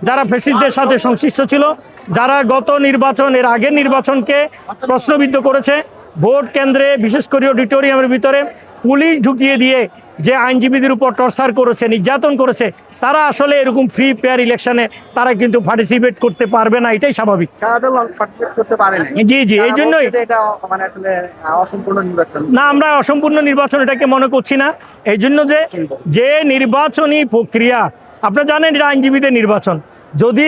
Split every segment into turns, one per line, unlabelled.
যারা ফ্যাসিস্টদের সাথে সংশ্লিষ্ট ছিল, যারা গত নির্বাচন এর আগের নির্বাচনকে প্রশ্নবিদ্ধ করেছে, ভোট কেন্দ্রে বিশেষ করে অডিটোরিয়ামের ভিতরে পুলিশ ঢুকিয়ে দিয়ে যে আইনজীবীদের উপর টর্চার করেছে, নির্যাতন করেছে, তারা আসলে এরকম ফ্রি ফেয়ার ইলেকশনে তারা কিন্তু পার্টিসিপেট করতে পারবে না, এটাই স্বাভাবিক। জি জি, এই জন্যই না, আমরা অসম্পূর্ণ নির্বাচন এটাকে মনে করছি না। এই জন্য যে নির্বাচনী প্রক্রিয়া, আপনারা জানেন এটা আইনজীবীদের নির্বাচন। যদি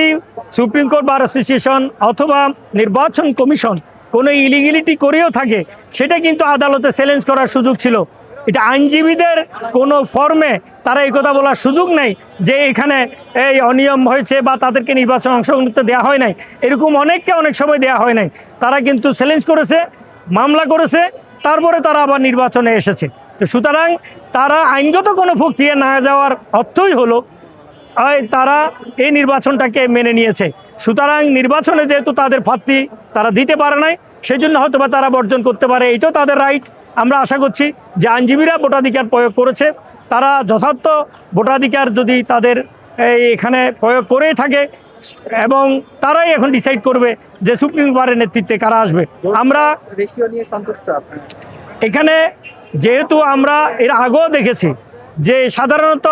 সুপ্রিম কোর্ট বার অ্যাসোসিয়েশন অথবা নির্বাচন কমিশন কোনো ইলিগিলিটি করেও থাকে, সেটা কিন্তু আদালতে চ্যালেঞ্জ করার সুযোগ ছিল। এটা আইনজীবীদের কোনো ফর্মে তারা এই কথা বলার সুযোগ নেই যে এখানে এই অনিয়ম হয়েছে বা তাদেরকে নির্বাচন অংশগ্রহণ করতে দেওয়া হয় নাই, এরকম অনেককে অনেক সময় দেওয়া হয় নাই। তারা কিন্তু চ্যালেঞ্জ করেছে, মামলা করেছে, তারপরে তারা আবার নির্বাচনে এসেছে। তো সুতরাং তারা আইনগত কোনো প্রক্রিয়া না যাওয়ার অর্থই হলো তারা এই নির্বাচনটাকে মেনে নিয়েছে। সুতরাং নির্বাচনে যেহেতু তাদের প্রার্থী তারা দিতে পারে নাই, সেই জন্য হয়তো বা তারা বর্জন করতে পারে, এটাও তাদের রাইট। আমরা আশা করছি যে আইনজীবীরা ভোটাধিকার প্রয়োগ করেছে, তারা যথার্থ ভোটাধিকার যদি তাদের এখানে প্রয়োগ করেই থাকে, এবং তারাই এখন ডিসাইড করবে যে সুপ্রিম কোর্টের নেতৃত্বে কারা আসবে। আমরা এখানে যেহেতু আমরা এর আগেও দেখেছি যে সাধারণত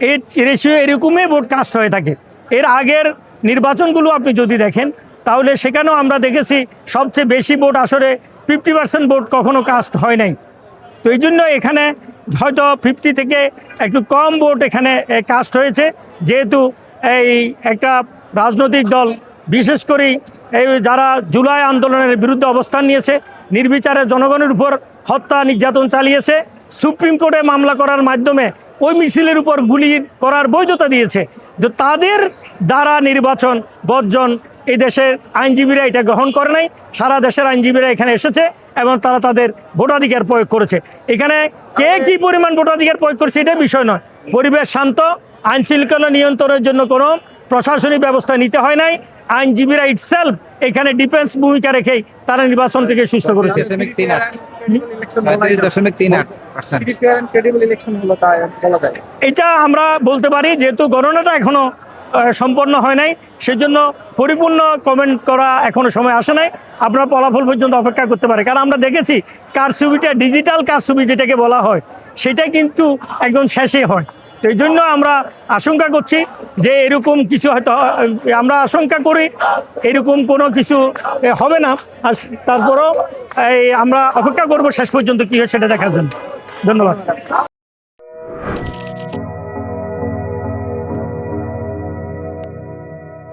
এই রেশিও এরকমই ভোট কাস্ট হয়ে থাকে। এর আগের নির্বাচনগুলো আপনি যদি দেখেন তাহলে সেখানেও আমরা দেখেছি সবচেয়ে বেশি ভোট আসলে 50% ভোট কখনো কাস্ট হয় নাই। তো এই জন্য এখানে হয়তো 50 থেকে একটু কম ভোট এখানে কাস্ট হয়েছে, যেহেতু এই একটা রাজনৈতিক দল বিশেষ করে এই যারা জুলাই আন্দোলনের বিরুদ্ধে অবস্থান নিয়েছে, নির্বিচারে জনগণের উপর হত্যা নির্যাতন চালিয়েছে, সুপ্রিম কোর্টে মামলা করার মাধ্যমে ওই মিছিলের উপর গুলি করার বৈধতা দিয়েছে, তো তাদের দ্বারা নির্বাচন বর্জন এই দেশের আইনজীবীরা এটা গ্রহণ করে নাই। সারা দেশের আইনজীবীরা এখানে এসেছে এবং তারা তাদের ভোটাধিকার প্রয়োগ করেছে। এখানে কে কী পরিমাণ ভোটাধিকার প্রয়োগ করছে এটা বিষয় নয়। পরিবেশ শান্ত, আইন শৃঙ্খলা নিয়ন্ত্রণের জন্য কোনো প্রশাসনিক ব্যবস্থা নিতে হয় নাই। আইনজীবীরা ইটসেলফ এখানে ডিফেন্স ভূমিকা রেখেই তারা নির্বাচন থেকে সুস্থ করেছে। এটা আমরা বলতে পারি, যেহেতু গণনাটা এখনো সম্পন্ন হয় নাই, সেজন্য পরিপূর্ণ কমেন্ট করা এখনো সময় আসে নাই। আপনার ফলাফল পর্যন্ত অপেক্ষা করতে পারে, কারণ আমরা দেখেছি কারচুপিটা, ডিজিটাল কারচুপি যেটাকে বলা হয়, সেটা কিন্তু একদম শেষে হয়। তো এই জন্য আমরা আশঙ্কা করছি যে এরকম কিছু হয়তো, আমরা আশঙ্কা করি এরকম কোনো কিছু হবে না। আর তারপরও আমরা অপেক্ষা করব শেষ পর্যন্ত কী হয় সেটা দেখার জন্য। ধন্যবাদ।